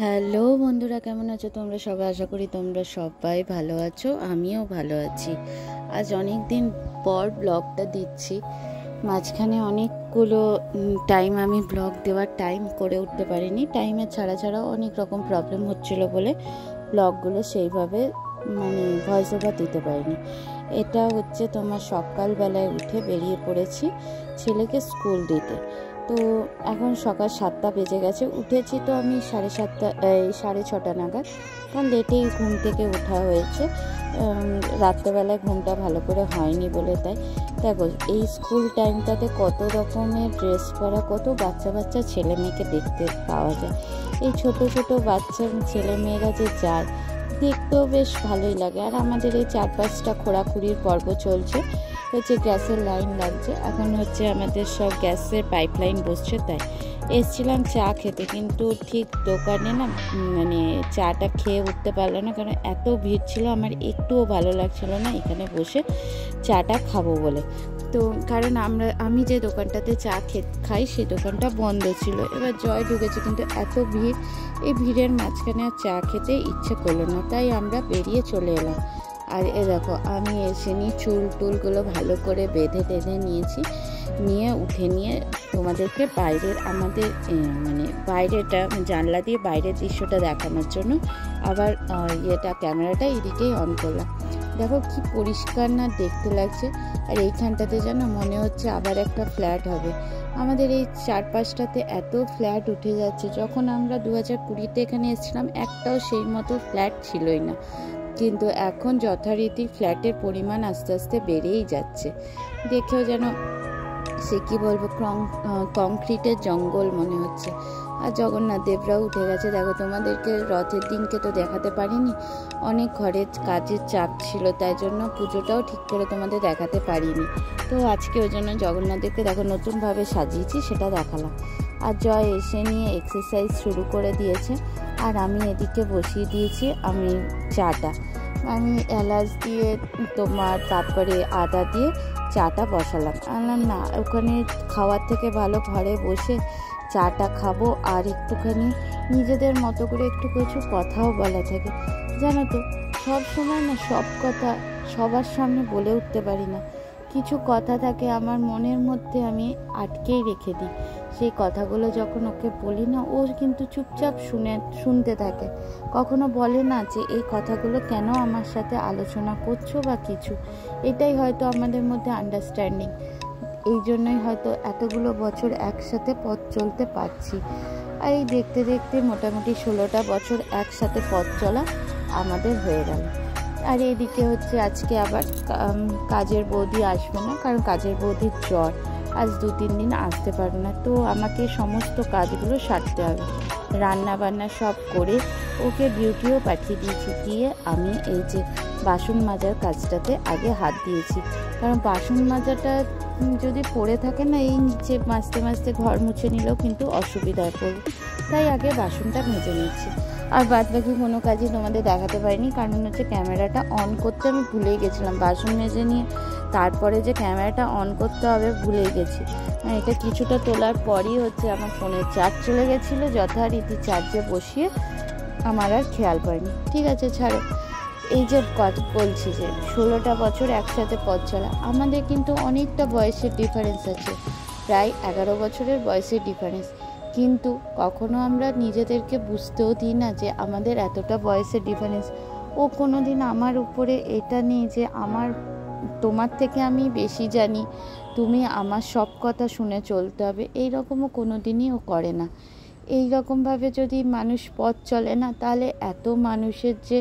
Hello বন্ধুরা, কেমন আছো তোমরা সবাই? আশা করি তোমরা সবাই ভালো আছো, আমিও ভালো আছি। আজ অনেক দিন পর ব্লগটা দিচ্ছি। মাঝখানে অনেকগুলো টাইম আমি ব্লগ দেওয়ার টাইম করে উঠতে পারিনি। টাইমের ছাড়াও অনেক রকম প্রবলেম হচ্ছিল বলে ব্লগগুলো সেইভাবে ভয়েস ওভার দিতে পারিনি। এটা হচ্ছে তোমার সকালবেলায় উঠে বেরিয়ে পড়েছি ছেলেকে স্কুল দিতে। তো এখন সকাল 7টা বেজে গেছে। উঠেছি তো আমি 6:30 নাগাদ, কারণ লেটেই ঘুম থেকে ওঠা হয়েছে। রাত্রেবেলায় ঘুমটা ভালো করে হয়নি বলে। তাই দেখো এই স্কুল টাইমটাতে কত রকমের ড্রেস পরা, কত বাচ্চা ছেলে মেয়েকে দেখতে পাওয়া যায়। এই ছোট ছোট বাচ্চা ছেলে মেয়েরা যে যায়, দেখতেও বেশ ভালোই লাগে। আর আমাদের এই 4-5টা খোঁড়াখুড়ির পর্ব চলছে, হচ্ছে গ্যাসের লাইন লাগছে। এখন হচ্ছে আমাদের সব গ্যাসের পাইপলাইন বসছে। তাই এসছিলাম চা খেতে, কিন্তু ঠিক দোকানে না চাটা খেয়ে উঠতে পারলো না, কারণ এত ভিড় ছিল। আমার একটুও ভালো লাগছিল না এখানে বসে চাটা খাবো বলে। তো কারণ আমি যে দোকানটাতে চা খাই সেই দোকানটা বন্ধ ছিল। এবার জয় ঢুকেছে, কিন্তু এত ভিড়, এই ভিড়ের মাঝখানে আর চা খেতে ইচ্ছে করলো না। তাই আমরা বেরিয়ে চলে এলাম। আর এ দেখো আমি এসে নিয়ে চুলগুলো ভালো করে বেঁধে নিয়েছি, নিয়ে তোমাদেরকে বাইরের আমাদের বাইরেটা জানলা দিয়ে বাইরের দৃশ্যটা দেখানোর জন্য আবার ক্যামেরাটা এদিকেই অন করলাম। দেখো কি পরিষ্কার না দেখতে লাগছে। আর এইখানটাতে যেন মনে হচ্ছে আবার একটা ফ্ল্যাট হবে। আমাদের এই 4-5টাতে এত ফ্ল্যাট উঠে যাচ্ছে। যখন আমরা 2020-তে এখানে এসেছিলাম একটাও সেই মতো ফ্ল্যাট ছিলই না, কিন্তু এখন যথারীতি ফ্ল্যাটের পরিমাণ আস্তে আস্তে বেড়েই যাচ্ছে। দেখেও যেন সে কি বলবো, কংক্রিটের জঙ্গল মনে হচ্ছে। আর জগন্নাথ দেবরাও উঠে গেছে। দেখো তোমাদেরকে রথের দিনকে তো দেখাতে পারিনি, অনেক ঘরের কাজের চাপ ছিল, তাই জন্য পুজোটাও ঠিক করে তোমাদের দেখাতে পারিনি। তো আজকে ওই জন্য জগন্নাথদেরকে দেখো নতুনভাবে সাজিয়েছি, সেটা দেখালাম। আর জয় এসে নিয়ে এক্সারসাইজ শুরু করে দিয়েছে, আর আমি এদিকে বসিয়ে দিয়েছি আমি চাটা। আমি এলাচ দিয়ে তারপরে আদা দিয়ে চাটা বসালাম। আনলাম না, ওখানে খাওয়ার থেকে ভালো ঘরে বসে চাটা খাবো, আর একটুখানি নিজেদের মতো করে একটু কিছু কথাও বলা থাকে। জানো তো, সব সময় না সব কথা সবার সামনে বলে উঠতে পারি না। কিছু কথা থাকে আমার মনের মধ্যে, আমি আটকেই রেখে দিই। সেই কথাগুলো যখন ওকে বলি না, ও কিন্তু চুপচাপ শুনতে থাকে। কখনো বলে না যে এই কথাগুলো কেন আমার সাথে আলোচনা করছো বা কিছু। এটাই হয়তো আমাদের মধ্যে আন্ডারস্ট্যান্ডিং। এই জন্যই হয়তো এতগুলো বছর একসাথে পথ চলতে পারছি। আর এই দেখতে দেখতে মোটামুটি 16টা বছর একসাথে পথ চলা আমাদের হয়ে গেল। আর এইদিকে হচ্ছে আজকে আবার কাজের বৌদি আসবে না, কারণ কাজের বৌদির জ্বর, আজ 2-3 দিন আসতে পারবে না। তো আমাকে সমস্ত কাজগুলো সারতে হবে, রান্না বান্না সব করে ওকে ডিউটিও পাঠিয়ে দিয়েছি। দিয়ে আমি এই যে বাসন মাজার কাজটাতে আগে হাত দিয়েছি, কারণ বাসন মাজাটা যদি পড়ে থাকে না, এই নিচে মাজতে ঘর মুছে নিলেও কিন্তু অসুবিধায় পড়বে। তাই আগে বাসনটা মেজে নিচ্ছি। আর বাদ বাকি কোনো কাজই তোমাদের দেখাতে পারিনি, কারণ হচ্ছে ক্যামেরাটা অন করতে আমি ভুলেই গেছিলাম। বাসন মেজে নিয়ে তারপরে যে ক্যামেরাটা অন করতে হবে ভুলেই গেছি। এটা কিছুটা তোলার পরই হচ্ছে আমার ফোনের চার্জ চলে গেছিলো, যথারীতি চার্জে বসিয়ে আমার আর খেয়াল পড়েনি। ঠিক আছে, ছাড়ো। এই যে বলছি যে 16টা বছর একসাথে পথ চলা, আমাদের কিন্তু অনেকটা বয়সের ডিফারেন্স আছে, প্রায় 11 বছরের বয়সের ডিফারেন্স। কিন্তু কখনো আমরা নিজেদেরকে বুঝতেও দিই না যে আমাদের এতটা বয়সের ডিফারেন্স। ও কোনো দিন আমার উপরে এটা নেই যে তোমার থেকে আমি বেশি জানি, তুমি আমার সব কথা শুনে চলতে হবে, এই রকমও কোনো দিনই ও করে না। এই রকমভাবে যদি মানুষ পথ চলে না, তাহলে এত মানুষের যে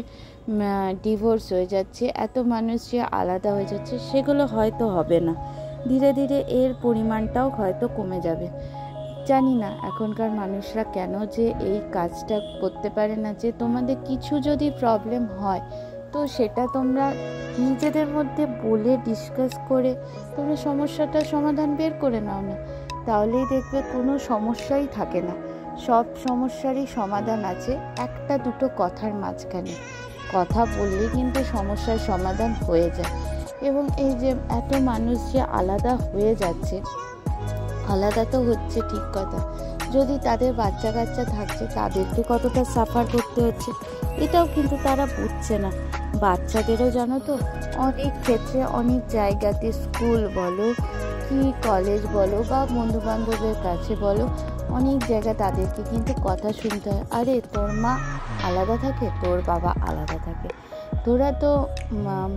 ডিভোর্স হয়ে যাচ্ছে, এত মানুষ যে আলাদা হয়ে যাচ্ছে, সেগুলো হয়তো হবে না। ধীরে ধীরে এর পরিমাণটাও হয়তো কমে যাবে। জানি না এখনকার মানুষরা কেন যে এই কাজটা করতে পারে না, যে তোমাদের কিছু যদি প্রবলেম হয় তো সেটা তোমরা নিজেদের মধ্যে বলে ডিসকাস করে তোমরা সমস্যাটার সমাধান বের করে নাও না, তাহলেই দেখবে কোনো সমস্যাই থাকে না। সব সমস্যারই সমাধান আছে একটা দুটো কথার মাঝখানে। কথা বললে কিন্তু সমস্যার সমাধান হয়ে যায়। এবং এই যে এত মানুষ যে আলাদা হয়ে যাচ্ছে, আলাদা তো হচ্ছে ঠিক কথা, যদি তাদের বাচ্চা কাচ্চা থাকছে তাদেরকে কতটা সাফার করতে হচ্ছে এটাও কিন্তু তারা বুঝছে না। বাচ্চাদেরও জানো তো অনেক ক্ষেত্রে অনেক জায়গাতে স্কুল বলো কি কলেজ বলো বা বন্ধু বান্ধবের কাছে বলো অনেক জায়গায় তাদেরকে কিন্তু কথা শুনতে হয়, আরে তোর মা আলাদা থাকে, তোর বাবা আলাদা থাকে, তোরা তো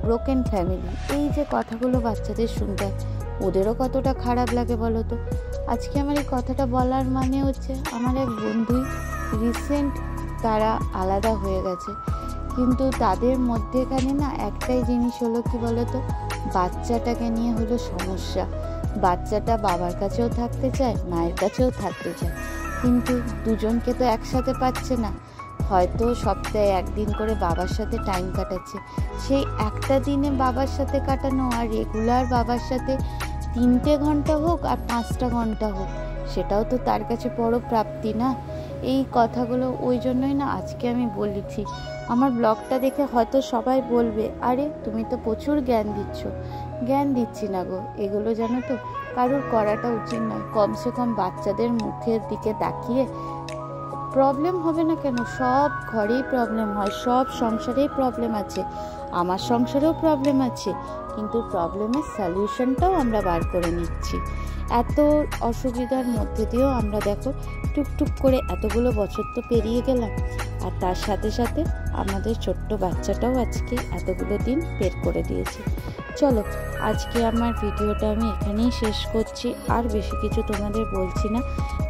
ব্রোকেন ফ্যামিলি। এই যে কথাগুলো বাচ্চাদের শুনতে হয় ওদেরও কতটা খারাপ লাগে বলো তো। আজকে আমার এই কথাটা বলার মানে হচ্ছে আমার এক বন্ধুই রিসেন্ট তারা আলাদা হয়ে গেছে, কিন্তু তাদের মধ্যেখানে না একটাই জিনিস হলো কি বলো তো, বাচ্চাটাকে নিয়ে হলো সমস্যা। বাচ্চাটা বাবার কাছেও থাকতে চায়, মায়ের কাছেও থাকতে চায়, কিন্তু দুজনকে তো একসাথে পাচ্ছে না। হয়তো সপ্তাহে একদিন করে বাবার সাথে টাইম কাটাচ্ছে, সেই একটা দিনে বাবার সাথে কাটানো আর রেগুলার বাবার সাথে 3টে ঘন্টা হোক আর 5টা ঘন্টা হোক সেটাও তো তার কাছে বড় প্রাপ্তি না। এই কথাগুলো ওই জন্যই না আজকে আমি বলেছি। আমার ব্লগটা দেখে হয়তো সবাই বলবে আরে তুমি তো প্রচুর জ্ঞান দিচ্ছ। জ্ঞান দিচ্ছি না গো, এগুলো জানো তো কারোর করাটা উচিত নয়। কমসে কম বাচ্চাদের মুখের দিকে তাকিয়ে প্রবলেম হবে না কেন? সব ঘরেই প্রবলেম হয়, সব সংসারেই প্রবলেম আছে, আমার সংসারেও প্রবলেম আছে, কিন্তু প্রবলেমের সলিউশনটাও আমরা বার করে নিচ্ছি। এত অসুবিধার মধ্যে দিয়েও আমরা দেখো টুকটুক করে এতগুলো বছর তো পেরিয়ে গেলাম, আর তার সাথে সাথে আমাদের ছোট্ট বাচ্চাটাও আজকে এতগুলো দিন বের করে দিয়েছে। চলো আজকে আমার ভিডিওটা আমি এখানেই শেষ করছি, আর বেশি কিছু তোমাদের বলছি না।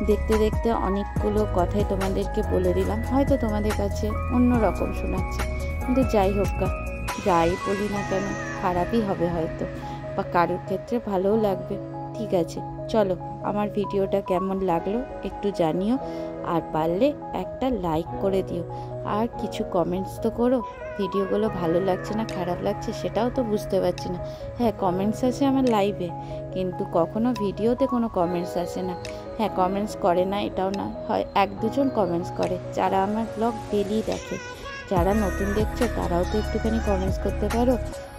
দেখতে দেখতে অনেকগুলো কথাই তোমাদেরকে বলে দিলাম, হয়তো তোমাদের কাছে অন্য রকম শোনাচ্ছে, কিন্তু যাই হোক গা, যাই বলি না কেন খারাপই হবে হয়তো, বা কারোর ক্ষেত্রে ভালোও লাগবে। ঠিক আছে, চলো আমার ভিডিওটা কেমন লাগলো একটু জানিও, আর পারলে একটা লাইক করে দিও, আর কিছু কমেন্টস তো করো। ভিডিওগুলো ভালো লাগছে না খারাপ লাগছে সেটাও তো বুঝতে পারছি না। হ্যাঁ, কমেন্টস আসে আমার লাইভে, কিন্তু কখনো ভিডিওতে কোনো কমেন্টস আসে না। হ্যাঁ, কমেন্টস করে না এটাও না, হয় 1-2জন কমেন্টস করে যারা আমার ব্লগ ডেলি দেখে। যারা নতুন দেখছো তারাও তো একটুখানি কমেন্টস করতে পারো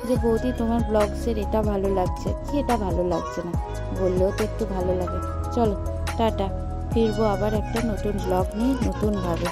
যে বৌদি তোমার ব্লগসের এটা ভালো লাগছে কি এটা ভালো লাগছে না, বললেও তো একটু ভালো লাগে। চলো টাটা, ফিরবো আবার একটা নতুন ব্লগ নিয়ে নতুনভাবে।